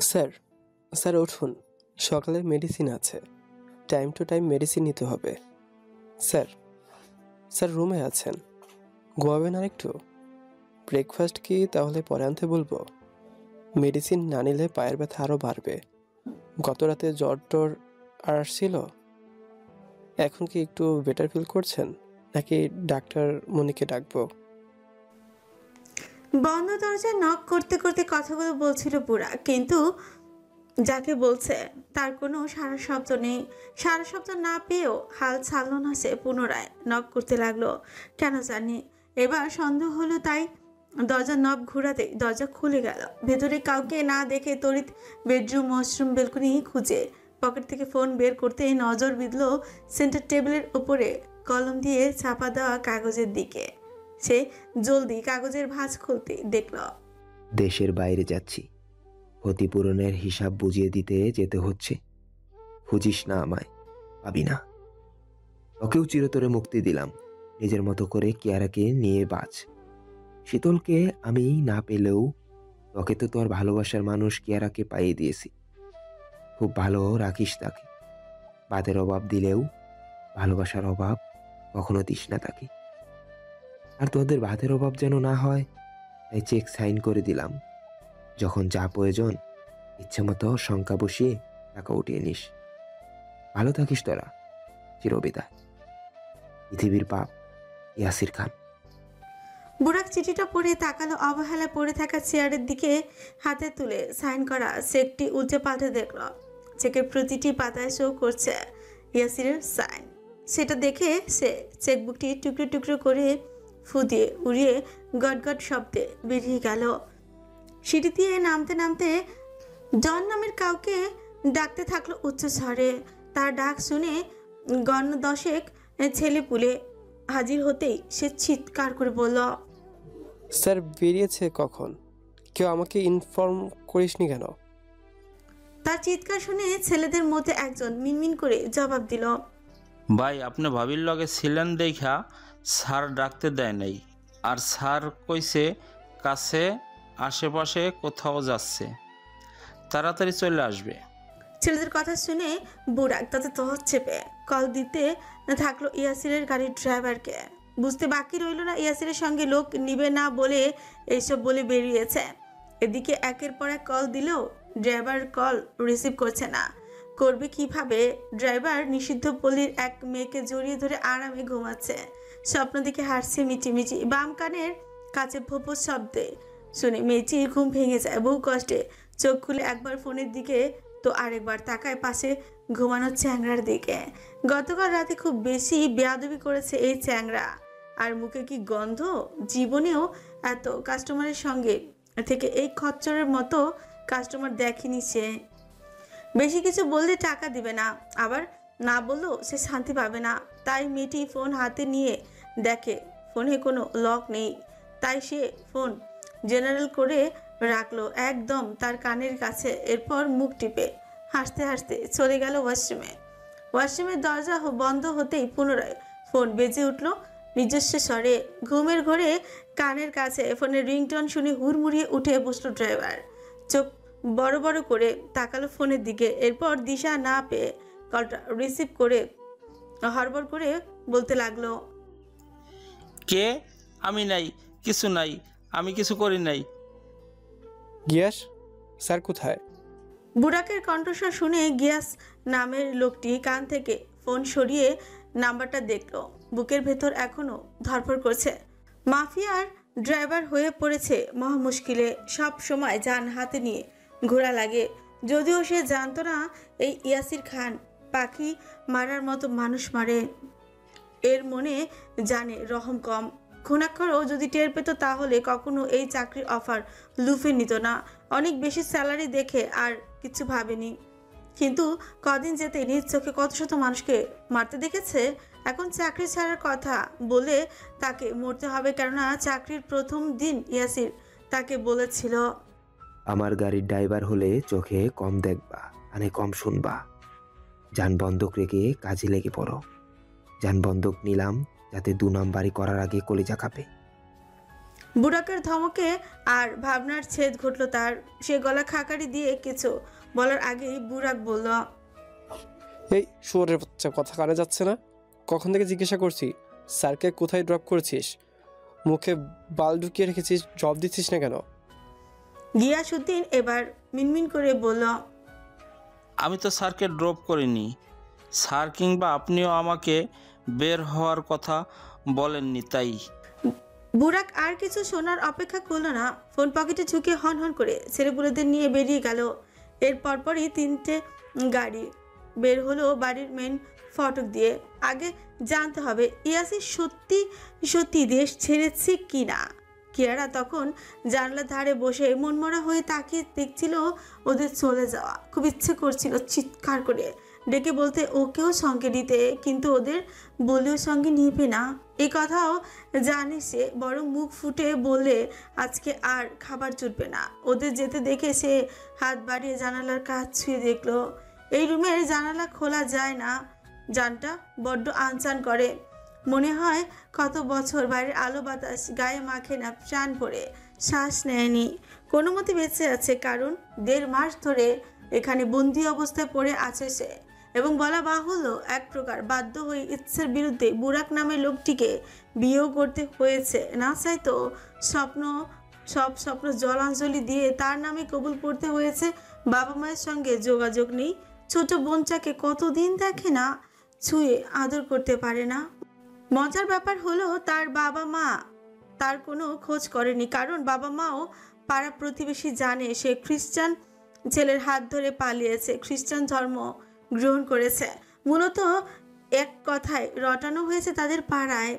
Sir, sir উঠুন, সকালে medicine আছে, টাইম টু টাইম মেডিসিন নিতে হবে। স্যার, স্যার রুমে আছেন, ঘুমাবেন আর একটু? ব্রেকফাস্ট কি তাহলে পরে আনতে বলবো? মেডিসিন না নিলে পায়ের ব্যথা আরও বাড়বে। গত রাতে জ্বর টর আর আসছিল, এখন কি একটু বেটার ফিল করছেন, নাকি ডাক্তার মনিকে ডাকবো? বন্ধ দরজায় নক করতে করতে কথাগুলো বলছিল বুড়া, কিন্তু যাকে বলছে তার কোনো সারা শব্দ নেই। সারা শব্দ না পেয়েও হাল ছাড়ল না, সে পুনরায় নক করতে লাগলো। কেন জানি এবার সন্দেহ হলো, তাই দরজার নব ঘোরাতে দরজা খুলে গেল। ভেতরে কাউকে না দেখে তড়িৎ বেডরুম, ওয়াশরুম, বেলকনি খুঁজে পকেট থেকে ফোন বের করতে নজর বিঁধল সেন্টার টেবিলের উপরে কলম দিয়ে ছাপা দেওয়া কাগজের দিকে। সে জলদি কাগজের ভাঁজ খুলতে দেখল দেশের বাইরে যাচ্ছি, ক্ষতিপূরণের হিসাব বুঝিয়ে দিতে যেতে হচ্ছে। খুঁজিস না আমায়, পাবি না। তোকেও চিরতরে মুক্তি দিলাম, নিজের মতো করে কিয়ারাকে নিয়ে বাঁচ। শীতলকে আমি না পেলেও তোকে তো তোর ভালোবাসার মানুষ কিয়ারাকে পাইয়ে দিয়েছি। খুব ভালো রাখিস তাকে, বাদের অভাব দিলেও ভালোবাসার অভাব কখনো দিস না তাকে। আর তোদের ভাতের অভাব যেন না হয়, তাই চেক সাইন করে দিলাম। যখন যা প্রয়োজন ইচ্ছে মতো শঙ্কা বসিয়ে টাকা উঠিয়ে নিস। ভালো থাকিস তোরা, চিরবিদায়। পৃথিবীর পাপ, ইয়াসির খান। বুড়াক চিঠিটা পড়ে তাকালো, অবহেলায় পড়ে থাকা চেয়ারের দিকে হাতে তুলে সাইন করা চেকটি উল্টে পাল্টে দেখল। চেকের প্রতিটি পাতায় শো করছে ইয়াসিরের সাইন। সেটা দেখে সে চেকবুকটি টুকরো টুকরো করে ফু দিয়ে উড়িয়ে গটগট শব্দে বেরিয়ে গেল। সিঁড়ি দিয়ে নামতে নামতে জন নামের কাউকে ডাকতে থাকলো উচ্চ স্বরে। তার ডাক শুনে গণ দশেক ছেলে পুলে হাজির হতেই সে চিৎকার করে বলল, স্যার বেরিয়েছে কখন? কেউ আমাকে ইনফর্ম করিসনি কেন? তার চিৎকার শুনে ছেলেদের মধ্যে একজন মিনমিন করে জবাব দিল, ভাই, আপনি ভাবির লগে ছিলেন দেখা স্যার ডাকতে দেয় নাই। আর স্যার কইছে কাছে আশেপাশে কোথাও যাচ্ছে, তাড়াতাড়ি চলে আসবে। ছেলেদের কথা শুনে বুড়াক তাতে তহর চেপে কল দিতে থাকলো ইয়াসিরের গাড়ির ড্রাইভারকে। বুঝতে বাকি রইল না ইয়াসিরের সঙ্গে লোক নিবে না বলে এইসব বলে বেরিয়েছে। এদিকে একের পর এক কল দিলেও ড্রাইভার কল রিসিভ করছে না। করবে কিভাবে? ড্রাইভার নিষিদ্ধ পল্লীর এক মেয়েকে জড়িয়ে ধরে আরামে ঘুমাচ্ছে। স্বপ্ন দেখে হাসছে মিটিমিটি। বাম কানের কাছে ভোপোর শব্দে শুনে মেয়েটির ঘুম ভেঙে যায়। বহু কষ্টে চোখ খুলে একবার ফোনের দিকে তো আরেকবার তাকায় পাশে ঘুমানো চ্যাংড়ার দিকে। গতকাল রাতে খুব বেশি বেয়াদবি করেছে এই চ্যাংড়া। আর মুখে কি গন্ধ! জীবনেও এত কাস্টমারের সঙ্গে থেকে এই খচ্চরের মতো কাস্টমার দেখেনি সে। বেশি কিছু বললে টাকা দিবে না, আবার না বললেও সে শান্তি পাবে না। তাই মেয়েটি ফোন হাতে নিয়ে দেখে ফোনে কোনো লক নেই। তাই সে ফোন জেনারেল করে রাখলো একদম তার কানের কাছে। এরপর মুখ টিপে হাসতে হাসতে চলে গেল ওয়াশরুমে। ওয়াশরুমের দরজা বন্ধ হতেই পুনরায় ফোন বেজে উঠল নিজস্ব স্বরে। ঘুমের ঘোরে কানের কাছে ফোনের রিংটোন শুনে হুড়মুড়িয়ে উঠে বসলো ড্রাইভার। চোখ বড় বড় করে তাকালো ফোনের দিকে। এরপর দিশা না পেয়ে কলটা রিসিভ করে হড়বড় করে বলতে লাগলো, কে? আমি নাই, কিছু নাই, আমি কিছু করি নাই। গিয়াস, স্যার কোথায়? বুড়াকের কণ্ঠস্বর শুনে গিয়াস নামের লোকটি কান থেকে ফোন সরিয়ে নাম্বারটা দেখলো। বুকের ভেতর এখনো ধরফর করছে। মাফিয়ার ড্রাইভার হয়ে পড়েছে মহা মুশকিলে। সব সময় যান হাতে নিয়ে ঘোরা লাগে। যদিও সে জানতো না এই ইয়াসির খান পাখি মারার মতো মানুষ মারে। এর মনে জানে রহম কম। খুনাক্ষরও যদি টের পেত তাহলে কখনো এই চাকরির অফার লুফে নিত না। অনেক বেশি স্যালারি দেখে আর কিছু ভাবেনি, কিন্তু কদিন যেতে নিজ চোখে কত শত মানুষকে মারতে দেখেছে। এখন চাকরি ছাড়ার কথা বলে তাকে মরতে হবে, কেননা চাকরির প্রথম দিন ইয়াসির তাকে বলেছিল, আমার গাড়ির ড্রাইভার হলে চোখে কম দেখবা, কানে কম শুনবা। যান বন্ধক রেখে কাজে লেগে পড়ো। যান বন্ধক নিলাম যাতে 2 নাম্বারি করার আগে কলিজা কাঁপে। বুড়াকের ধমকে আর ভাবনার ছেদ ঘটল তার। সে গলা খাকারি দিয়ে কিছু বলার আগেই বুড়াক বলল, এই শুয়োরের বাচ্চা, কথা কানে যাচ্ছে না? কখন থেকে জিজ্ঞাসা করছি স্যারকে কোথায় ড্রপ করেছিস, মুখে বাল ঢুকিয়ে রেখেছিস, জব দিচ্ছিস না কেন? গিয়াসউদ্দিন এবার মিনমিন করে বলল, আমি তো স্যারকে ড্রপ করিনি। স্যার কিংবা আপনিও আমাকে বের হওয়ার কথা বলেননি, তাই। বুড়াক আর কিছু শোনার অপেক্ষা করলো না, ফোন পকেটে ঝুঁকে হন হন করে ছেলেপুলেদের নিয়ে বেরিয়ে গেল। এর পরপরই 3টে গাড়ি বের হলো বাড়ির মেন ফটক দিয়ে। আগে জানতে হবে ইয়াসির সত্যি সত্যি দেশ ছেড়েছে কি না। কিয়ারা তখন জানলার ধারে বসে মনমরা হয়ে তাকিয়ে দেখছিল ওদের চলে যাওয়া। খুব ইচ্ছে করছিল চিৎকার করে ডেকে বলতে ওকেও সঙ্গে নিতে, কিন্তু ওদের বলেও সঙ্গে নিবে না এই কথাও জানে সে, বরং মুখ ফুটে বললে আজকে আর খাবার জুটবে না। ওদের যেতে দেখে সে হাত বাড়িয়ে জানালার কাজ ছুঁয়ে দেখলো। এই রুমের জানালা খোলা যায় না, জানটা বড্ড আনচান করে। মনে হয় কত বছর বাইরের আলো বাতাস গায়ে মাখে না, প্রাণ ভরে শ্বাস নেয়নি, কোনো মতে বেঁচে আছে। কারণ 1.5 মাস ধরে এখানে বন্দি অবস্থায় পড়ে আছে সে, এবং বলা বাহুল্য এক প্রকার বাধ্য হয়ে ইচ্ছের বিরুদ্ধে বুড়াক নামের লোকটিকে বিয়েও করতে হয়েছে। না চাইতো সব স্বপ্ন জলাঞ্জলি দিয়ে তার নামে কবুল পড়তে হয়েছে। বাবা মায়ের সঙ্গে যোগাযোগ নেই, ছোট বোনটাকে কতদিন দেখে না, ছুঁয়ে আদর করতে পারে না। মজার ব্যাপার হলো তার বাবা মা তার কোনো খোঁজ করেনি, কারণ বাবা মাও পাড়া প্রতিবেশী জানে সে খ্রিস্টান ছেলের হাত ধরে পালিয়েছে, খ্রিস্টান ধর্ম গ্রহণ করেছে। মূলত এক কথায় রটানো হয়েছে তাদের পাড়ায়।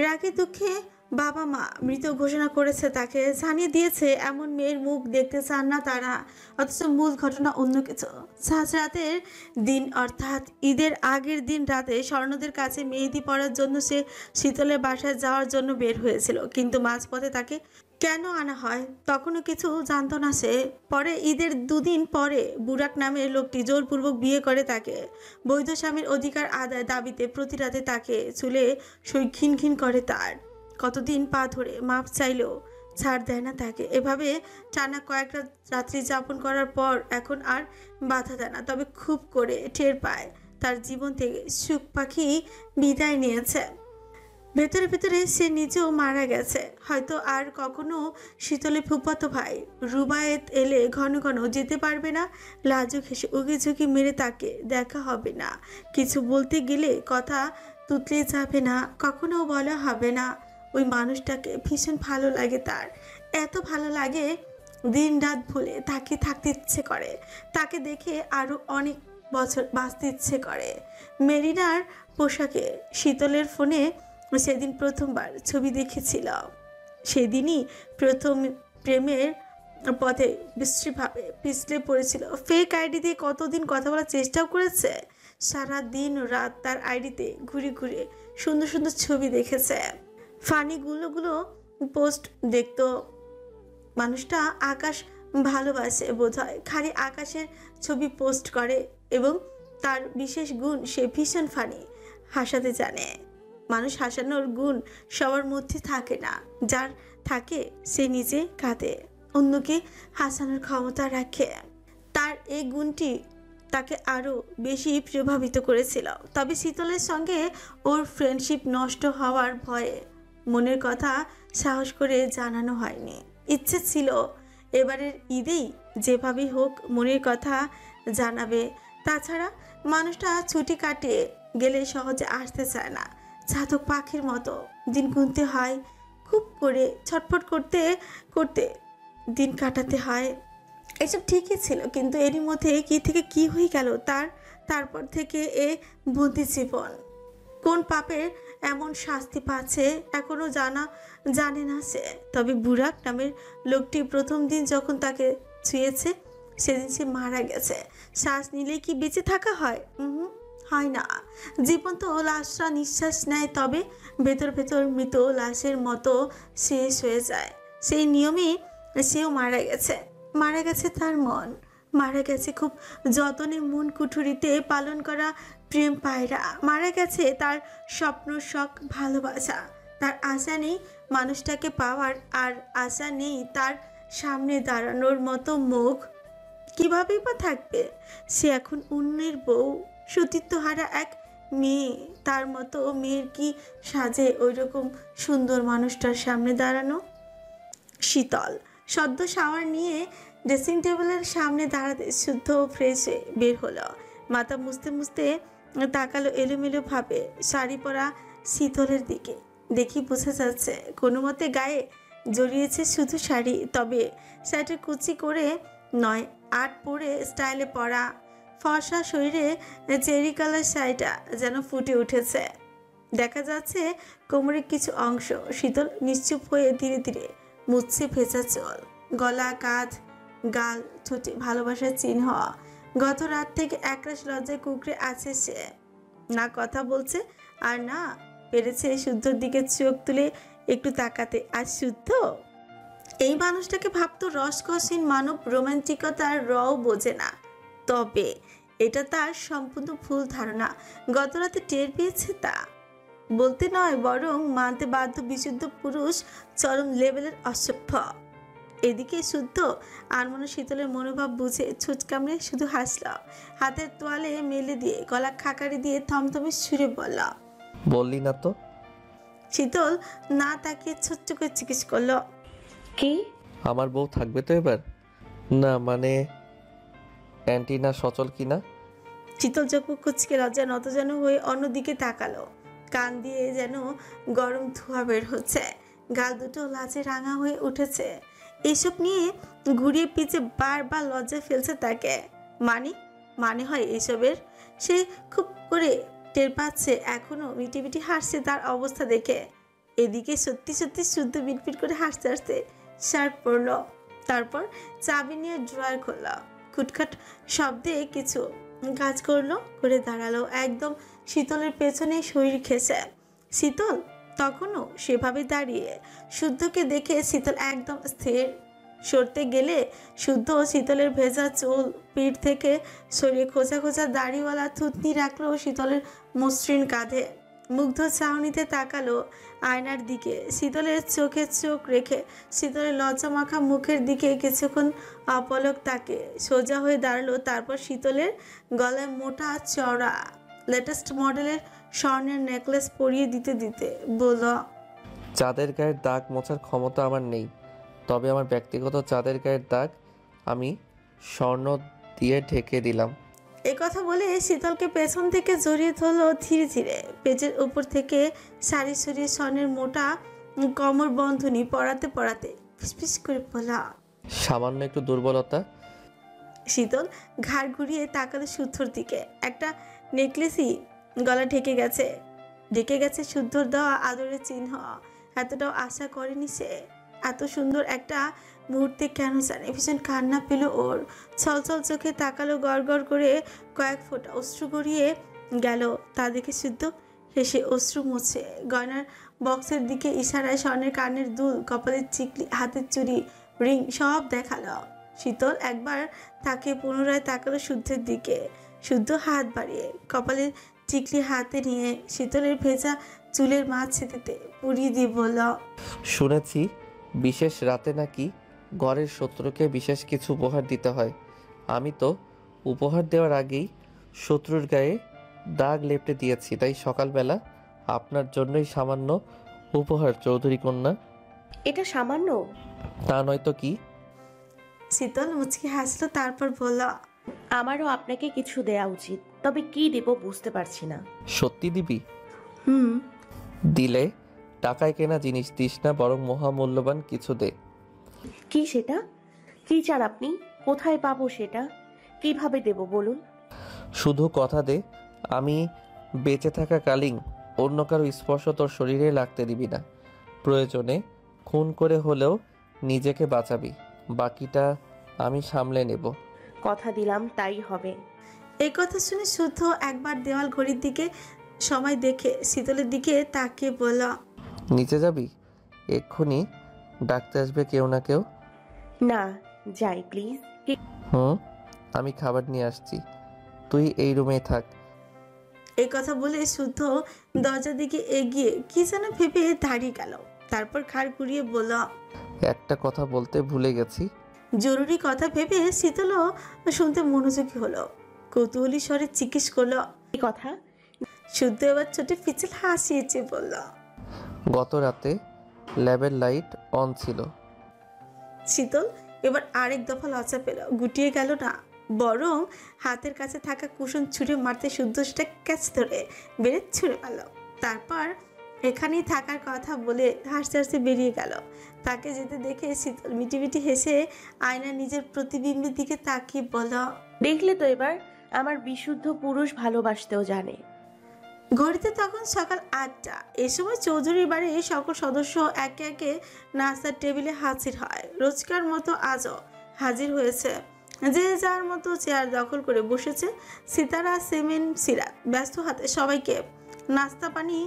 রাগে দুঃখে বাবা মা মৃত ঘোষণা করেছে তাকে, জানিয়ে দিয়েছে এমন মেয়ের মুখ দেখতে চান না তারা। অথচ মূল ঘটনা অন্য কিছু। রাতের দিন অর্থাৎ ঈদের আগের দিন রাতে স্বর্ণদের কাছে মেহেদি পড়ার জন্য সে শীতলের বাসায় যাওয়ার জন্য বের হয়েছিল, কিন্তু মাঝপথে তাকে কেন আনা হয় তখনও কিছু জানতো না সে। পরে ঈদের 2 দিন পরে বুড়াক নামের লোকটি জোরপূর্বক বিয়ে করে তাকে। বৈধ স্বামীর অধিকার আদায় দাবিতে প্রতি রাতে তাকে চুলে সই ঘিন ঘিন করে তার। কতদিন পা ধরে মাপ চাইলেও ছাড় দেয় না তাকে। এভাবে টানা কয়েক রাত্রি যাপন করার পর এখন আর বাধা দেয় না, তবে খুব করে টের পায় তার জীবন থেকে সুখ পাখি বিদায় নিয়েছে। ভেতরে ভেতরে সে নিজেও মারা গেছে। হয়তো আর কখনো শীতলে ফুফাতো ভাই রুবায়েত এলে ঘন ঘন যেতে পারবে না, লাজুক হেসে উকি ঝুঁকি মেরে তাকে দেখা হবে না, কিছু বলতে গেলে কথা তুতলে যাবে না, কখনো বলা হবে না। ওই মানুষটাকে ভীষণ ভালো লাগে তার, এত ভালো লাগে দিন রাত ভুলে তাকে থাকতে ইচ্ছে করে, তাকে দেখে আরও অনেক বছর বাঁচতে ইচ্ছে করে। মেরিনার পোশাকে শীতলের ফোনে সেদিন প্রথমবার ছবি দেখেছিল। সেদিনই প্রথম প্রেমের পথে বিশ্রীভাবে পিছলে পড়েছিল। ফেক আইডি দিয়ে কতদিন কথা বলার চেষ্টাও করেছে। সারা দিন রাত তার আইডিতে ঘুরে ঘুরে সুন্দর সুন্দর ছবি দেখেছে। ফানিগুলো পোস্ট দেখতো। মানুষটা আকাশ ভালোবাসে বোধহয়, খালি আকাশের ছবি পোস্ট করে, এবং তার বিশেষ গুণ সে ভীষণ ফানি, হাসাতে জানে। মানুষ হাসানোর গুণ সবার মধ্যে থাকে না, যার থাকে সে নিজে কাঁদে, অন্যকে হাসানোর ক্ষমতা রাখে। তার এই গুণটি তাকে আরও বেশি প্রভাবিত করেছিল। তবে শীতলের সঙ্গে ওর ফ্রেন্ডশিপ নষ্ট হওয়ার ভয়ে মনের কথা সাহস করে জানানো হয়নি। ইচ্ছে ছিল এবারের ঈদেই যেভাবেই হোক মনের কথা জানাবে। তাছাড়া মানুষটা ছুটি কাটিয়ে গেলে সহজে আসতে চায় না, ছাতক পাখির মতো দিন গুনতে হয়, খুব করে ছটফট করতে করতে দিন কাটাতে হয়। এসব ঠিকই ছিল, কিন্তু এরই মধ্যে কি থেকে কি হয়ে গেল তারপর থেকে এ বন্দি জীবন। কোন পাপের এমন শাস্তি পাচ্ছে এখনো জানে না সে। তবে বুড়াক নামের লোকটি প্রথম দিন যখন তাকে ছুঁয়েছে সেদিন সে মারা গেছে। শ্বাস নিলে কি বেঁচে থাকা হয়? হয় না। জীবন্ত লাশরা নিঃশ্বাস নেয়, তবে ভেতর ভেতর মৃত লাশের মতো শেষ হয়ে যায়। সেই নিয়মে সেও মারা গেছে তার মন, মারা গেছে খুব যতনে মন কুঠুরিতে পালন করা প্রেম পায়রা, মারা গেছে তার স্বপ্ন শখ ভালোবাসা, তার আশা নেই মানুষটাকে পাওয়ার, আর আশা নেই তার সামনে দাঁড়ানোর মতো মুখ। কিভাবেই বা থাকবে সে এখন অন্যের বউ, সতীত্বহারা এক মেয়ে। তার মতো মেয়ের কি সাজে ওই রকম সুন্দর মানুষটার সামনে দাঁড়ানো? শীতল সদ্য শাওয়ার নিয়ে ড্রেসিং টেবিলের সামনে দাঁড়াতে শুদ্ধ ফ্রেশ হয়ে বের হলো। মাথা মুছতে মুছতে তাকালো এলোমেলো ভাবে শাড়ি পরা শীতলের দিকে। দেখি বোঝা যাচ্ছে কোনো মতে গায়ে জড়িয়েছে শুধু শাড়ি, তবে শাড়িটা কুচি করে নয়, আট পরে স্টাইলে পরা। ফর্সা শরীরে চেরি কালার শাড়িটা যেন ফুটে উঠেছে, দেখা যাচ্ছে কোমরের কিছু অংশ। শীতল নিশ্চুপ হয়ে ধীরে ধীরে মুছছে ভেজা চল, গলা, কাঁধ, গাল, ঠোঁটে ভালোবাসার চিহ্ন। গত রাত থেকে একরাশ লজ্জায় কুকড়ে আছে সে, না কথা বলছে আর না পেরেছে শুদ্ধর দিকে চোখ তুলে একটু তাকাতে। আর শুদ্ধ এই মানুষটাকে ভাবতো রসকসীন মানব, রোমান্টিকতার রও বোঝে না। তবে এটা তার সম্পূর্ণ ভুল ধারণা। গত রাতে টের পেয়েছে তা বলতে নয়, বরং মানতে বাধ্য বিশুদ্ধ পুরুষ চরম লেভেলের অসভ্য। এদিকে শুদ্ধ আনমনা শীতলের মনোভাব বুঝে ছুট কামড়ে শুধু হাসল, হাতের তোয়ালে মেলে দিয়ে গলা খাকারি দিয়ে থমথমে সুরে বলল, বললি না তো? শীতল না তাকিয়ে ছোট্ট করে জিজ্ঞেস করলো, কি? আমার বউ থাকবে তো এবার? না মানে অ্যান্টিনা সচল কিনা? শীতল চোখ কুচকে লজ্জা নতজানু হয়ে অন্যদিকে তাকালো। কান দিয়ে যেন গরম ধোঁয়া বের হচ্ছে, গাল দুটো লাজে রাঙা হয়ে উঠেছে। এসব নিয়ে ঘুরিয়ে পিছে বারবার লজ্জা ফেলছে তাকে। মানে হয় এসবের? সে খুব করে টের পাচ্ছে এখনো মিটিমিটি হাসছে তার অবস্থা দেখে। এদিকে সত্যি সত্যি শুদ্ধ মিটমিট করে হাসতে হাসতে শার্ট পরলো, তারপর চাবি নিয়ে ড্রয়ার খুলল, খুটখাট শব্দে কিছু কাজ করলো, করে দাঁড়ালো একদম শীতলের পেছনে শরীর ঘেঁষে। শীতল তখনও সেভাবে দাঁড়িয়ে। শুদ্ধকে দেখে শীতল একদম স্থির। সরতে গেলে শুদ্ধ শীতলের ভেজা চুল পিঠ থেকে সরিয়ে খোঁচা খোঁচা দাড়িওয়ালা থুতনি রাখলো শীতলের মসৃণ কাঁধে। মুগ্ধ চাহনিতে তাকালো আয়নার দিকে, শীতলের চোখে চোখ রেখে শীতলের লজ্জা মাখা মুখের দিকে কিছুক্ষণ অপলক তাকে সোজা হয়ে দাঁড়ালো। তারপর শীতলের গলায় মোটা চওড়া লেটেস্ট মডেলের স্বর্ণের নেকলেস পরিয়ে দিতে দিতে বলল, চাঁদের গায়ের দাগ মোছার ক্ষমতা আমার নেই, তবে আমার ব্যক্তিগত চাঁদের গায়ের দাগ আমি স্বর্ণ দিয়ে ঢেকে দিলাম। কথা বলে শীতলকে পেছন থেকে জড়িয়ে ধরলো ধীরে ধীরে। পেজের উপর থেকে শাড়ি সরিয়ে স্বর্ণের মোটা কমর বন্ধনী পরাতে পরাতে ফিসফিস করে বলা, সামান্য একটু দুর্বলতা। শীতল ঘাড় ঘুরিয়ে তাকালো শুদ্ধর দিকে। একটা নেকলেসই গলা ঢেকে গেছে শুদ্ধর দেওয়া আদরের চিহ্ন। এতটাও আশা করেনি সে। এত সুন্দর একটা মুহূর্তে কেন জানে ভীষণ কান্না পেল ওর। ছলছল চোখে তাকালো, গড় করে কয়েক ফোঁটা অশ্রু গড়িয়ে গেল। তা দেখে শুদ্ধ হেসে অশ্রু মুছে গয়নার বক্সের দিকে ইশারায় স্বর্ণের কানের দুল, কপালের চিকলি, হাতের চুড়ি, রিং সব দেখালো। শীতল একবার তাকে পুনরায় তাকালো শুদ্ধের দিকে। শুদ্ধ হাত বাড়িয়ে কপালের টিকলি হাতে নিয়ে শীতলের ভেজা চুলের মাছ ছেঁতে পুড়িয়ে দিয়ে বলল, শুনেছি বিশেষ রাতে নাকি ঘরের শত্রুকে বিশেষ কিছু উপহার দিতে হয়। আমি তো উপহার দেওয়ার আগেই শত্রুর গায়ে দাগ লেপটে দিয়েছি, তাই সকালবেলা আপনার জন্যই সামান্য উপহার চৌধুরী কন্যা। এটা সামান্য? তা নয়তো কি? শীতল মুচকি হাসলো, তারপর বলল, আমারও আপনাকে কিছু দেয়া উচিত, তবে কি দেব বুঝতে পারছি না। সত্যি দিবি? হুম। দিলে টাকায় কেনা জিনিস দিস না, বরং মহামূল্যবান কিছু দে। কি সেটা? কি চান আপনি? কোথায় পাবো সেটা? কিভাবে দেব বলুন? শুধু কথা দে, আমি বেঁচে থাকা কালীন অন্য কারো স্পর্শ তোর শরীরে লাগতে দিবি না। প্রয়োজনে খুন করে হলেও নিজেকে বাঁচাবি, বাকিটা আমি সামলে নেব। কথা দিলাম তাই হবে। এই কথা শুনে শুদ্ধ একবার দেওয়াল ঘড়ির দিকে সময় দেখে শীতলের দিকে তাকিয়ে বলল, নিচে যাবি? এক্ষুনি ডাকতে আসবে কেউ না কেউ। না, যাই প্লিজ। হুম, আমি খাবার নিয়ে আসছি, তুই এই রুমেই থাক। এই কথা বলে শুদ্ধ দরজার দিকে এগিয়ে কি যেন ভেবে দাঁড়িয়ে গেল। তারপর ঘাড় ঘুরিয়ে বলল, একটা কথা বলতে ভুলে গেছি। জরুরি কথা ভেবে শীতলও শুনতে মনোযোগী হলো। কৌতূহলী স্বরে জিজ্ঞেস করলো, এই কথা শুদ্ধ এবার ছোটে পিছল হাসিয়েছে বলল, গত রাতে ল্যাবের লাইট অন ছিল। শীতল এবার আরেক দফা লজ্জা পেল, গুটিয়ে গেল না, বরং হাতের কাছে থাকা কুশন ছুঁড়ে মারতে শুদ্ধ সেটা ক্যাচ ধরে বেড়ে ছুঁড়ে পেল। তারপর এখানেই থাকার কথা বলে হাসতে হাসতে বেরিয়ে গেল। তাকে যেতে দেখে শীতল মিটিমিটি হেসে আয়নার নিজের প্রতিবিম্বের দিকে তাকিয়ে বলল, দেখলে তো এবার আমার বিশুদ্ধ পুরুষ ভালোবাসতেও জানে। ঘড়িতে তখন সকাল 8টা। এ সময় চৌধুরীর বাড়ির সকল সদস্য একে একে নাস্তার টেবিলে হাজির হয়। রোজকার মতো আজও হাজির হয়েছে, যে যার মতো চেয়ার দখল করে বসেছে। সিতারা, সিমেন্ট, সিরাত ব্যস্ত হাতে সবাইকে নাস্তা পানি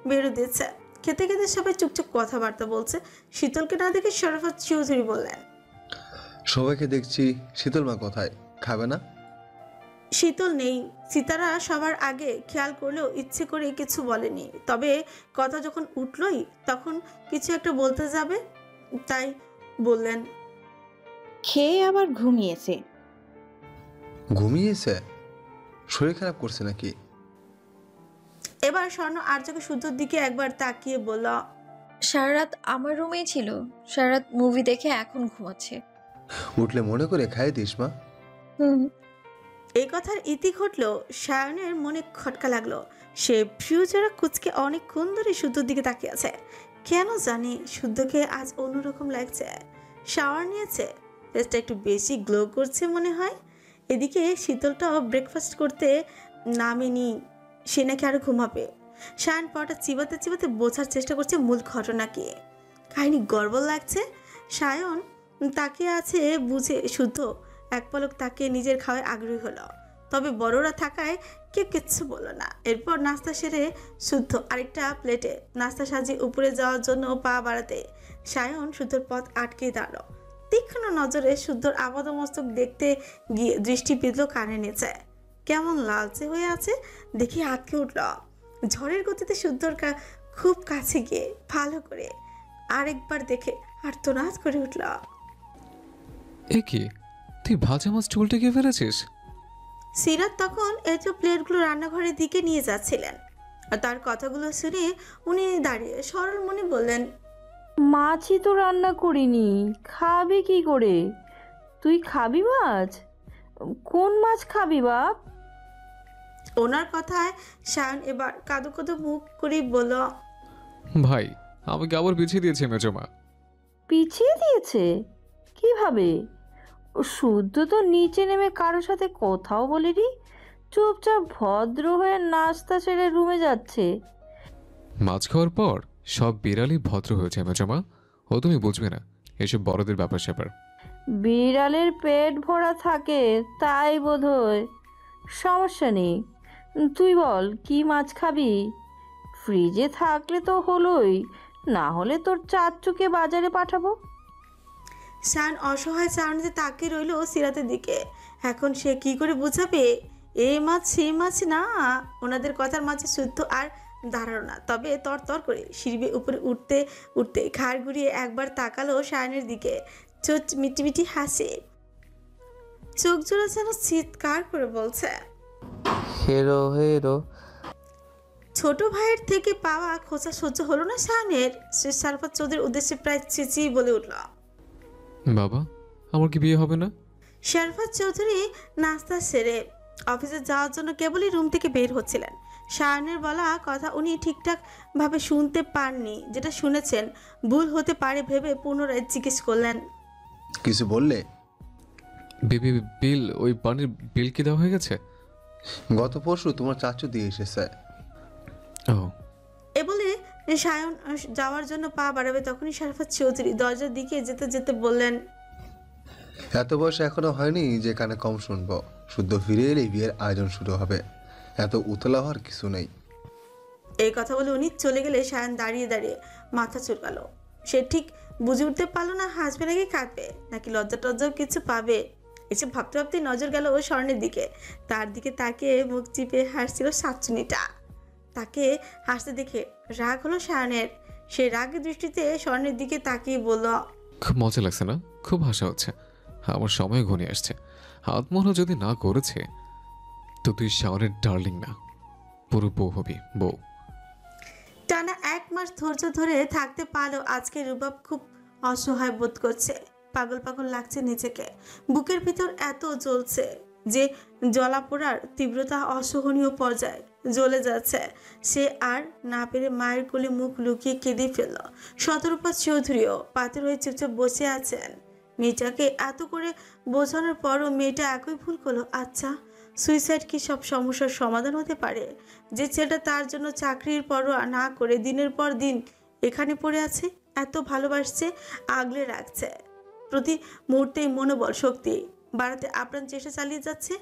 বেড়ে দিচ্ছে। খেতে খেতে সবাই চুপচাপ কথাবার্তা বলছে। শীতলকে না দেখে শরাফত চৌধুরী বললেন, সবাইকে দেখছি, শীতল মা কোথায়? খাবে না? শীতল নেই। সিতারা সবার আগে খেয়াল করলেও ইচ্ছে করে কিছু বলেনি, তবে কথা যখন উঠলই তখন কিছু একটা বলতে যাবে, তাই বললেন, খেয়ে আবার ঘুমিয়েছে। ঘুমিয়েছে? শরীর খারাপ করছে নাকি? এবার স্বর্ণ আর চোখে শুদ্ধর দিকে একবার তাকিয়ে বলল, সারা রাত আমার রুমেই ছিল, সারা রাত মুভি দেখে এখন ঘুমাচ্ছে। উঠলে মনে করে খাই দিস মা। হুম। এই কথার ইতি ঘটলো। সায়নের মনে খটকা লাগলো। সে ফিউচারে কুচকে অনেকক্ষণ ধরে শুদ্ধর দিকে তাকিয়ে আছে। কেন জানি শুদ্ধকে আজ অন্যরকম লাগছে। শাওয়ার নিয়েছে, ফেসটা একটু বেশি গ্লো করছে মনে হয়। এদিকে শীতলটাও ব্রেকফাস্ট করতে নামেনি, সে নাকি আরো ঘুমাবে। শায়ন পরটা চিবাতে চিবাতে বোঝার চেষ্টা করছে মূল ঘটনা কি। কাহিনী গড়বড় লাগছে। সায়ন তাকিয়ে আছে বুঝে শুদ্ধ এক পলক তাকে নিজের খাওয়ায় আগ্রহী হলো, তবে বড়রা থাকায় কেউ কিচ্ছু বলল না। এরপর নাস্তা সেরে শুদ্ধ আরেকটা প্লেটে নাস্তা সাজিয়ে উপরে যাওয়ার জন্য পা বাড়াতে সায়ন শুদ্ধর পথ আটকে দাঁড়ালো। তীক্ষ্ণ নজরে শুদ্ধর আপাদমস্তক দেখতে গিয়ে দৃষ্টি বিঁধল কানে নিচে। কেমন লালচে হয়ে আছে দেখে আটকে উঠল। ঝড়ের গতিতে শুদ্ধর খুব কাছে গিয়ে ভালো করে আরেকবার দেখে আর্তনাদ করে উঠল। এ কি, তুই ভাজা মাছ চুলটে গিয়ে ফেলেছিস? সিরাত তখন এই যে প্লেটগুলো রান্নাঘরের দিকে নিয়ে যাচ্ছিলেন। আর তার কথাগুলো শুনে উনি দাঁড়িয়ে সরল মনে বললেন, মাছই তো রান্না করিনি, খাবি কি করে? তুই খাবি মাছ? কোন মাছ খাবি বাপ? ওনার কথায় শায়ন এবার কাঁদো কাঁদো মুখ করে বলল, ভাই, আমাকে আবার পিছিয়ে দিয়েছে মেজমা। পিছিয়ে দিয়েছে? কিভাবে? শুদ্ধ তো নিচে নেমে কারোর সাথে কথাও বলিনি, চুপচাপ ভদ্র হয়ে নাস্তা সেরে রুমে যাচ্ছে। মাছ খাওয়ার পর সব বিড়ালই ভদ্র হয়েছে মেজমা, ও তুমি বুঝবে না, এসব বড়দের ব্যাপার স্যাপার। বিড়ালের পেট ভরা থাকে তাই বোধহয়। সমস্যা নেই, তুই বল কি মাছ খাবি? ফ্রিজে থাকলে তো হলোই, না হলে তোর চাচ্চুকে বাজারে পাঠাবো। শায়ন অসহায় চাউনিতে তাকিয়ে রইল সিরাতের দিকে। এখন সে কি করে বোঝাবে এই মাছ সেই মাছ না। ওনাদের কথার মাঝে শুদ্ধ আর দাঁড়ালো না, তবে তরতর করে সিঁড়ি উপরে উঠতে উঠতে ঘাড় ঘুরিয়ে একবার তাকালো শায়নের দিকে। চোখ মিটিমিটি হাসে, চোখ জোড়া যেন চিৎকার করে বলছে, হেরো হেরো। ছোট ভাইয়ের থেকে পাওয়া খোঁচা সহ্য হলো না শায়নের। সে শরাফত চৌধুরীর উদ্দেশ্যে প্রায় চেঁচিয়ে বলে উঠল, বাবা, আমার কি বিয়ে হবে না? শরাফত চৌধুরী নাস্তা সেরে অফিসে যাওয়ার জন্য কেবলই রুম থেকে বের হচ্ছিলেন। শায়নের বলা কথা উনি ঠিকঠাক ভাবে শুনতে পাননি। যেটা শুনেছেন ভুল হতে পারে ভেবে পুনরায় জিজ্ঞেস করলেন, কিছু বললে? বেবি বিল, ওই পানির বিল কি দেওয়া হয়ে গেছে? গত পরশু তোমার চাচু দিয়ে এসেছে। ও। এ বলে সায়ন যাওয়ার জন্য পা বাড়াবে তখনই শরাফত চৌধুরী দরজার দিকে যেতে যেতে বললেন, এত বয়স এখনো হয়নি যে কানে কম শুনবো। শুদ্ধ ফিরে এলেই বিয়ের আয়োজন শুরু হবে, এত উতলা হওয়ার কিছু নেই। এই কথা বলে উনি চলে গেলে সায়ন দাঁড়িয়ে দাঁড়িয়ে মাথা চুলকালো। সে ঠিক বুঝে উঠতে পারলো না হাসবে নাকি কাঁদবে নাকি লজ্জা টজ্জাও কিছু পাবে। এসব ভাবতে ভাবতে নজর গেল স্বর্ণের দিকে। তার দিকে তাকে মুখ চিপে হাসছিল শাকচুনিটা। তাকে হাসতে দেখে রাগ হলো শায়নের। সে রাগের দৃষ্টিতে স্বর্ণের দিকে তাকিয়ে বলল, খুব মজা লাগছে না? খুব হাসা হচ্ছে। আমার সময় ঘনিয়ে আসছে। আত্মহত্যা যদি না করেছে তো তুই শাওনের ডার্লিং না, পুরো বউ হবি, বউ। টানা 1 মাস ধৈর্য ধরে থাকতে পারলেও আজকে রুবাব খুব অসহায় বোধ করছে। পাগল পাগল লাগছে নিজেকে। বুকের ভিতর এত জ্বলছে যে জ্বলাপোড়ার তীব্রতা অসহনীয় পর্যায়ে জ্বলে যাচ্ছে। সে আর না পেরে মায়ের কোলে মুখ লুকিয়ে কেঁদে ফেলল। শতরূপা চৌধুরীও পাথর হয়ে চুপচাপ বসে আছেন। মেয়েটাকে এত করে বোঝানোর পরও মেয়েটা একই ভুল করলো। আচ্ছা, সুইসাইড কি সব সমস্যার সমাধান হতে পারে? যে ছেলেটা তার জন্য চাকরির পরোয়া না করে দিনের পর দিন এখানে পড়ে আছে, এত ভালোবাসছে, আগলে রাখছে, প্রতি মুহূর্তেই মনোবল শক্তি বাড়াতে আপ্রাণ চেষ্টা চালিয়ে যাচ্ছে,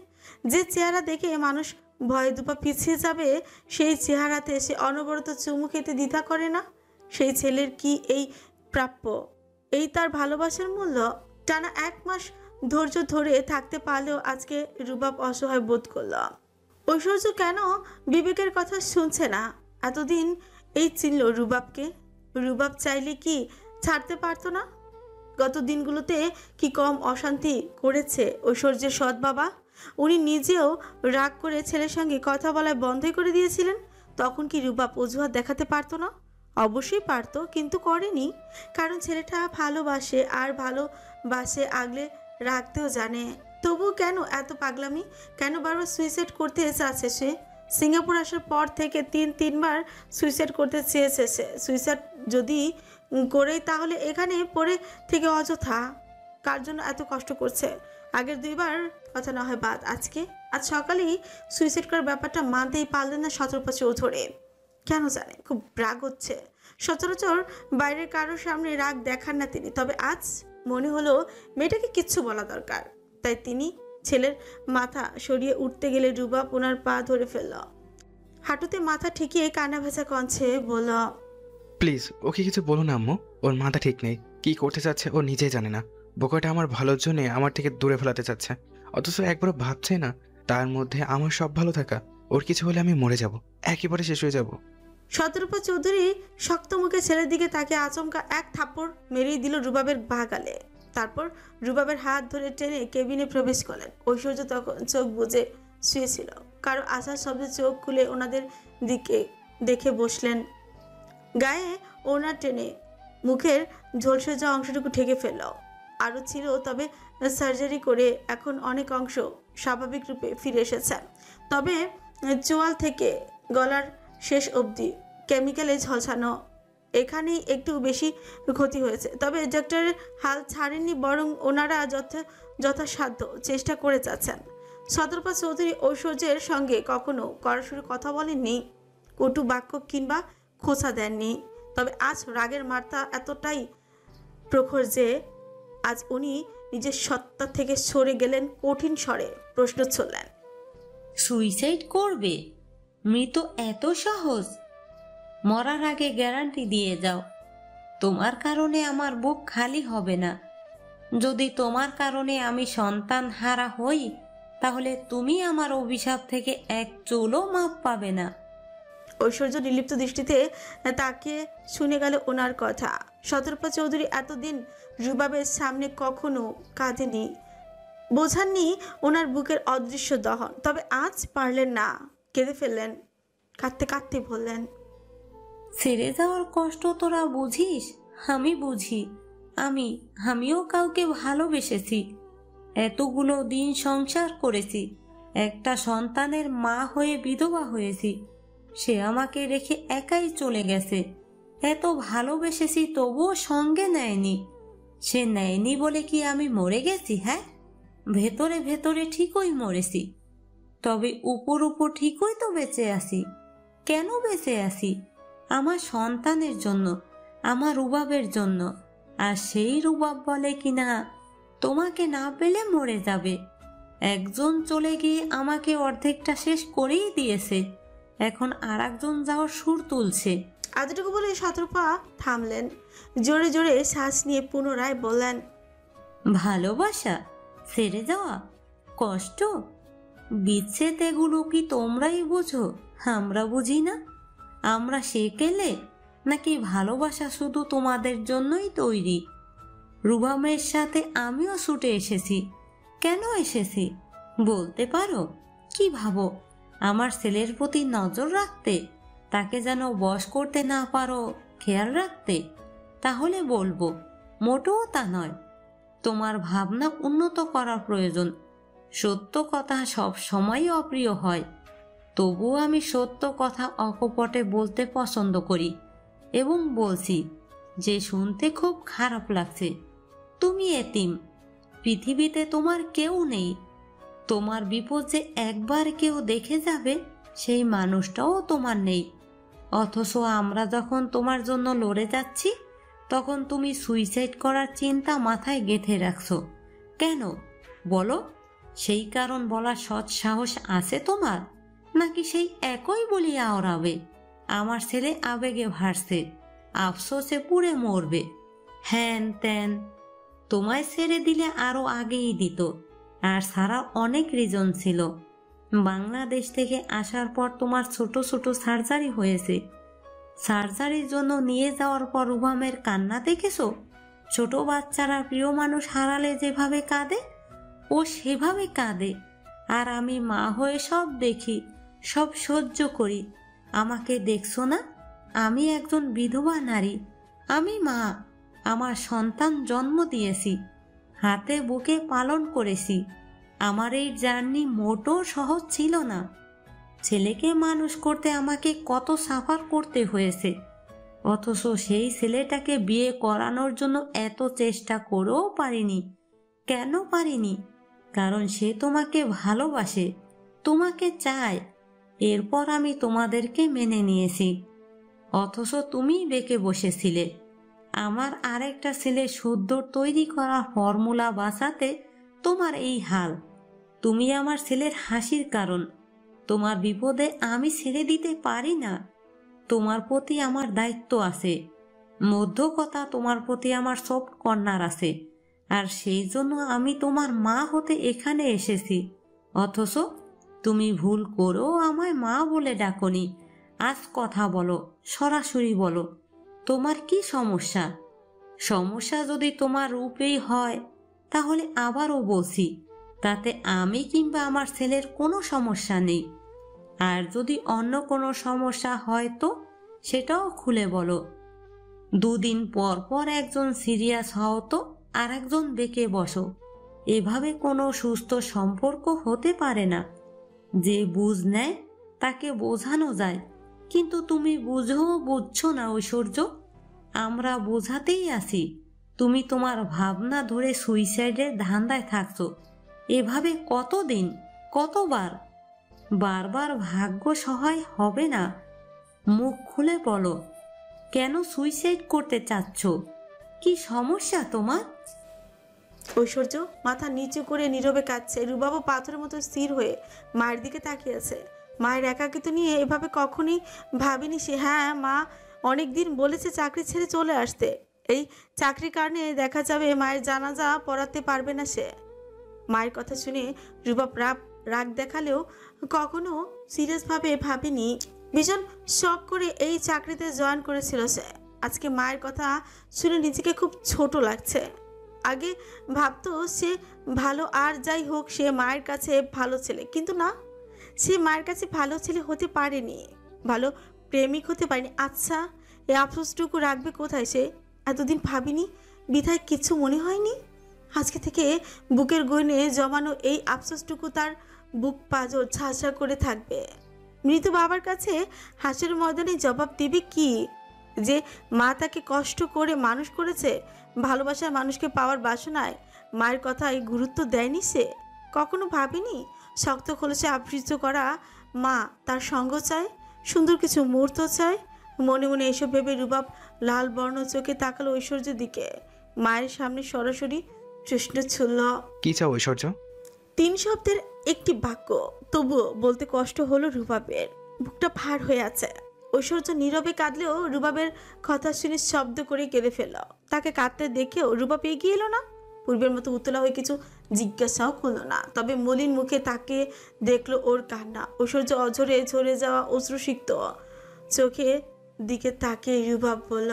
যে চেহারা দেখে মানুষ ভয়ে দুপা পিছিয়ে যাবে সেই চেহারাতে সে অনবরত চুমু খেতে দ্বিধা করে না, সেই ছেলের কি এই প্রাপ্য? এই তার ভালোবাসার মূল্য? টানা 1 মাস ধৈর্য ধরে থাকতে পারলেও আজকে রুবাব অসহায় বোধ করল। ঐশ্বর্য কেন বিবেকের কথা শুনছে না? এতদিন এই চিনল রুবাবকে। রুবাব চাইলে কি ছাড়তে পারতো না? গত দিনগুলোতে কি কম অশান্তি করেছে ঐশ্বর্যের সৎ বাবা? উনি নিজেও রাগ করে ছেলের সঙ্গে কথা বলায় বন্ধই করে দিয়েছিলেন। তখন কি রুবাব অজুহাত দেখাতে পারতো না? অবশ্যই পারতো, কিন্তু করেনি। কারণ ছেলেটা ভালোবাসে, আর ভালোবাসে আগলে রাখতেও জানে। তবু কেন এত পাগলামি? কেন বারবার সুইসাইড করতে চাচ্ছে সে? সিঙ্গাপুর আসার পর থেকে 3বার সুইসাইড করতে চেয়েছে সে। সুইসাইড যদি করেই তাহলে এখানে পড়ে থেকে অযথা কার জন্য এত কষ্ট করছে? আগের 2বার কথা না হয় বাদ, আজ সকালেই সুইসাইড করার ব্যাপারটা মানতেই পারলেন না শতরূপা চৌধুরী। কেন জানে খুব রাগ হচ্ছে। সচরাচর বাইরের কারোর সামনে রাগ দেখান না তিনি, তবে আজ মনে হলো মেয়েটাকে কিচ্ছু বলা দরকার। তাই তিনি ছেলের মাথা সরিয়ে উঠতে গেলে রুবাব ওনার পা ধরে ফেলল। হাঁটুতে মাথা ঠেকিয়ে কান্না ভেজা কণ্ঠে বলল, প্লিজ ওকে কিছু বলো না আম্মু। ওর মাথা ঠিক নেই, কি করতে চাচ্ছে ও নিজেই জানে না। বোকাটা আমার ভালোর জন্য আমার থেকে দূরে ফেলাতে চাচ্ছে, অথচ একবারও ভাবছে না তার মধ্যে আমার সব ভালো থাকা। ওর কিছু হলে আমি মরে যাব, একেবারে শেষ হয়ে যাব। শতরূপা চৌধুরী শক্ত মুখে ছেলের দিকে তাকে আচমকা 1 থাপ্পড় মেরেই দিল রুবাবের বাগালে। তারপর রুবাবের হাত ধরে টেনে কেবিনে প্রবেশ করলেন। ঐশ্বর্য তখন চোখ বুজে শুয়েছিল। কারো আশার শব্দে চোখ খুলে ওনাদের দিকে দেখে বসলেন। গায়ে ওনা টেনে মুখের ঝলসে যাওয়া অংশটুকু ঢেকে ফেলল। আরও ছিল, তবে সার্জারি করে এখন অনেক অংশ স্বাভাবিক রূপে ফিরে এসেছে। তবে চোয়াল থেকে গলার শেষ অবধি কেমিক্যালে ঝলসানো, এখানেই একটু বেশি ক্ষতি হয়েছে। তবে ডাক্তারের হাল ছাড়েননি, বরং ওনারা যথাসাধ্য চেষ্টা করে যাচ্ছেন। শতরূপা চৌধুরী ঐশ্বর্যের সঙ্গে কখনো সরাসরি কথা বলেননি, কটু বাক্য কিংবা খোঁচা দেননি। তবে আজ রাগের মাত্রা এতটাই প্রখর যে আজ উনি নিজের সত্তা থেকে সরে গেলেন। কঠিন স্বরে প্রশ্ন ছুড়লেন, সুইসাইড করবে? মৃত্যু এত সহজ? মরার আগে গ্যারান্টি দিয়ে যাও তোমার কারণে আমার বুক খালি হবে না। যদি তোমার কারণে আমি সন্তান হারা হই, তাহলে তুমি আমার অভিশাপ থেকে এক চুলও মাপ পাবে না। ঐশ্বর্য নির্লিপ্ত দৃষ্টিতে তাকে শুনে গেল ওনার কথা। শতরূপা চৌধুরী এতদিন রুবাবের সামনে কখনো কাঁদেনি, বোঝাননি ওনার বুকের অদৃশ্য দহন। তবে আজ পারলেন না, কেঁদে ফেললেন। কাঁদতে কাঁদতে বললেন, ছেড়ে যাওয়ার কষ্ট তোরা বুঝিস? আমি বুঝি। আমিও কাউকে ভালোবেসেছি, এতগুলো দিন সংসার করেছি, একটা সন্তানের মা হয়ে বিধবা হয়েছি। সে আমাকে রেখে একাই চলে গেছে। এত ভালোবেসেছি, তবুও সঙ্গে নেয়নি। সে নেয়নি বলে কি আমি মরে গেছি? হ্যাঁ, ভেতরে ভেতরে ঠিকই মরেছি, তবে উপর উপর ঠিকই তো বেঁচে আছি। কেন বেঁচে আছি? আমার সন্তানের জন্য, আমার রুবাবের জন্য। আর সেই রুবাব বলে কিনা তোমাকে না পেলে মরে যাবে। একজন চলে গিয়ে আমাকে অর্ধেকটা শেষ করেই দিয়েছে, এখন আর একজন যাওয়ার সুর তুলছে। এতটুকু বলে শতরূপা থামলেন। জোরে জোরে শ্বাস নিয়ে পুনরায় বললেন, ভালোবাসা ছেড়ে যাওয়া, কষ্ট, বিচ্ছেদ, এগুলো কি তোমরাই বুঝো? আমরা বুঝি না? আমরা সেকেলে নাকি ভালোবাসা শুধু তোমাদের জন্যই তৈরি? রুবামের সাথে আমিও ছুটে এসেছি। কেন এসেছি বলতে পারো? কি ভাবো, আমার ছেলের প্রতি নজর রাখতে, তাকে যেন বশ করতে না পারো খেয়াল রাখতে? তাহলে বলবো, মোটেও তা নয়। তোমার ভাবনা উন্নত করার প্রয়োজন। সত্য কথা সব সময়ই অপ্রিয় হয়, তবুও আমি সত্য কথা অকপটে বলতে পছন্দ করি এবং বলছি যে শুনতে খুব খারাপ লাগছে। তুমি এতিম, পৃথিবীতে তোমার কেউ নেই। তোমার বিপদ যে একবার কেউ দেখে যাবে সেই মানুষটাও তোমার নেই। অথচ আমরা যখন তোমার জন্য লড়ে যাচ্ছি তখন তুমি সুইসাইড করার চিন্তা মাথায় গেঁথে রাখছো। কেন বলো? সেই কারণ বলার সৎ সাহস আছে তোমার? নাকি সেই একই বলিয়া ওড়াবে, আমার ছেলে আবেগে ভাসছে, আফসোসে পুড়ে মরবে, হ্যান ত্যান? তোমায় ছেড়ে দিলে আরো আগেই দিত। আর সারা অনেক রিজন ছিল। বাংলাদেশ থেকে আসার পর তোমার ছোট ছোট সার্জারি হয়েছে। সার্জারির জন্য নিয়ে যাওয়ার পর রুবামের কান্না দেখেছো? ছোট বাচ্চারা প্রিয় মানুষ হারালে যেভাবে কাঁদে, ও সেভাবে কাঁদে। আর আমি মা হয়ে সব দেখি, সব সহ্য করি। আমাকে দেখছো না? আমি একজন বিধবা নারী। আমি মা, আমার সন্তান জন্ম দিয়েছি, হাতে বুকে পালন করেছি। আমার এই জার্নি মোটেও সহজ ছিল না। ছেলেকে মানুষ করতে আমাকে কত সাফার করতে হয়েছে। অথচ সেই ছেলেটাকে বিয়ে করানোর জন্য এত চেষ্টা করেও পারিনি। কেন পারিনি? কারণ সে তোমাকে ভালোবাসে, তোমাকে চায়। এরপর আমি তোমাদেরকে মেনে নিয়েছি, অথচ তুমি বেঁকে বসেছিলে। আমার আরেকটা ছেলে শুদ্ধ তৈরি করা ফর্মুলা বাঁচাতে তোমার এই হাল। তুমি আমার ছেলের হাসির কারণ। তোমার বিপদে আমি ছেড়ে দিতে পারি না। তোমার প্রতি আমার দায়িত্ব আছে। মধ্য কথা, তোমার প্রতি আমার সফট কর্নার আছে। আর সেই জন্য আমি তোমার মা হতে এখানে এসেছি। অথচ তুমি ভুল করেও আমায় মা বলে ডাকনি। আজ কথা বলো, সরাসরি বলো, তোমার কি সমস্যা? সমস্যা যদি তোমার রূপেই হয় তাহলে আবারও বলছি, তাতে আমি কিংবা আমার ছেলের কোনো সমস্যা নেই। আর যদি অন্য কোনো সমস্যা হয় তো সেটাও খুলে বলো। দুদিন পর পর একজন সিরিয়াস হও তো আর একজন বেঁকে বসো। এভাবে কোনো সুস্থ সম্পর্ক হতে পারে না। যে বুঝ নেয় তাকে বোঝানো যায়, কিন্তু তুমি বুঝছো না ঐশ্বর্য। আমরা বোঝাতেই আছি, তুমি তোমার ভাবনা ধরে সুইসাইডের ধান্দায় থাকছো। এভাবে কতদিন, কতবার? বারবার ভাগ্য সহায় হবে না। মুখ খুলে বলো, কেন সুইসাইড করতে চাচ্ছ? কি সমস্যা তোমার? ঐশ্বর্য মাথা নিচু করে নীরবে কাঁদছে। রুবাবও পাথরের মতো স্থির হয়ে মায়ের দিকে তাকিয়ে আছে। মায়ের একাকিত্ব নিয়ে এভাবে কখনই ভাবিনি সে। হ্যাঁ, মা অনেক দিন বলেছে চাকরি ছেড়ে চলে আসতে। এই চাকরির কারণে দেখা যাবে মায়ের জানাজা পড়াতে পারবে না সে। মায়ের কথা শুনে রুবাব রাগ দেখালেও কখনো সিরিয়াসভাবে ভাবেনি। ভীষণ শখ করে এই চাকরিতে জয়েন করেছিল সে। আজকে মায়ের কথা শুনে নিজেকে খুব ছোট লাগছে। আগে ভাবতো সে ভালো, আর যাই হোক সে মায়ের কাছে ভালো ছেলে, কিন্তু না, সে মায়ের কাছে ভালো ছেলে হতে পারেনি, ভালো প্রেমিক হতে পারেনি। আচ্ছা, এই আফসোসটুকু রাখবে কোথায় সে? এতদিন ভাবিনি বিধায় কিছু মনে হয়নি। আজকে থেকে বুকের গয়নে জমানো এই আফসোসটুকু তার বুক পাঁজর ঝাঁঝরা করে থাকবে। মৃত বাবার কাছে হাসির ময়দানে জবাব দেবে কি? যে মা তাকে কষ্ট করে মানুষ করেছে, ভালোবাসার মানুষকে পাওয়ার বাসনায় মায়ের কথায় গুরুত্ব দেয়নি সে। কখনো ভাবেনি শক্ত খোলসে আবৃত করা মা তার সঙ্গ চায়, সুন্দর কিছু মুহূর্ত চায়। মনে মনে এসব ভেবে রুবাব লাল বর্ণ চোখে তাকালো ঐশ্বর্যের দিকে। মায়ের সামনে সরাসরি প্রশ্ন ছুড়ল, কি চাও ঐশ্বর্য? 3 শব্দের একটি বাক্য, তবুও বলতে কষ্ট হলো রুবাবের। বুকটা ভার হয়ে আছে। ঐশ্বর্য নীরবে কাঁদলেও রুবাবের কথা শুনে শব্দ করে কেঁদে ফেলল। তাকে কাঁদতে দেখেও রুবাব এগিয়ে এলো না, পূর্বের মতো উতলা হয়ে কিছু জিজ্ঞাসাও করলো না। তবে মলিন মুখে তাকে দেখলো ওর কান্না। ঐশ্বর্য অঝরে ঝরে যাওয়া অশ্রুসিক্ত চোখে দিকে তাকিয়ে রুবাব বলল,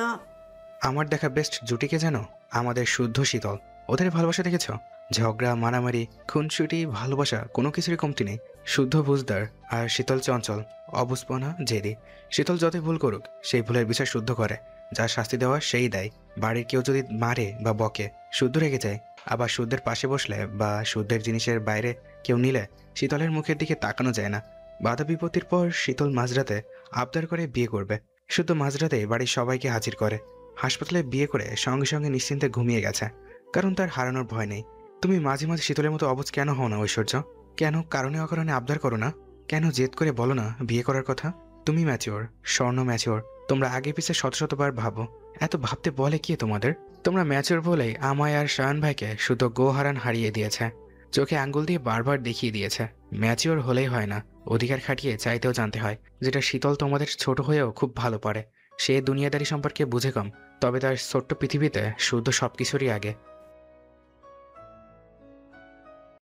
আমার দেখা বেস্ট জুটিকে জানো? আমাদের শুদ্ধ শীতল। ওদের ভালোবাসা দেখেছ? ঝগড়া, মারামারি, খুনসুটি, ভালোবাসা কোনো কিছুরই কমতি নেই। শুদ্ধ বুঝদার। আর শীতল চঞ্চল, অবুঝপনা, জেদি। শীতল যতই ভুল করুক সেই ভুলের বিচার শুদ্ধ করে, যা শাস্তি দেওয়া সেই দেয়। বাড়ির কেউ যদি মারে বা বকে শুদ্ধ রেগে যায়। আবার শুদ্ধের পাশে বসলে বা শুদ্ধের জিনিসের বাইরে কেউ নিলে শীতলের মুখের দিকে তাকানো যায় না। বাধা বিপত্তির পর শীতল মাঝরাতে আবদার করে বিয়ে করবে। শুদ্ধ মাঝরাতে বাড়ির সবাইকে হাজির করে। হাসপাতালে বিয়ে করে সঙ্গে সঙ্গে নিশ্চিন্তে ঘুমিয়ে গেছে, কারণ তার হারানোর ভয় নেই। তুমি মাঝে মাঝে শীতলের মতো অবুঝ কেন হও না ঐশ্বর্য? কেন কারণে অকারণে আবদার করো না? কেন জেদ করে বলো না বিয়ে করার কথা? তুমি ম্যাচিওর, স্বর্ণ ম্যাচিওর। তোমরা আগে পিছে শত শতবার ভাবো। এত ভাবতে বলে কি তোমাদের? তোমরা ম্যাচিওর বলেই আমায় আর শায়ান ভাইকে শুধু গোহারান হারিয়ে দিয়েছে, চোখে আঙ্গুল দিয়ে বারবার দেখিয়ে দিয়েছে। ম্যাচিওর হলেই হয় না, অধিকার খাটিয়ে চাইতেও জানতে হয়। যেটা শীতল তোমাদের ছোট হয়েও খুব ভালো পারে। সে দুনিয়াদারি সম্পর্কে বুঝে কম, তবে তার ছোট্ট পৃথিবীতে শুদ্ধ সবকিছুরই আগে।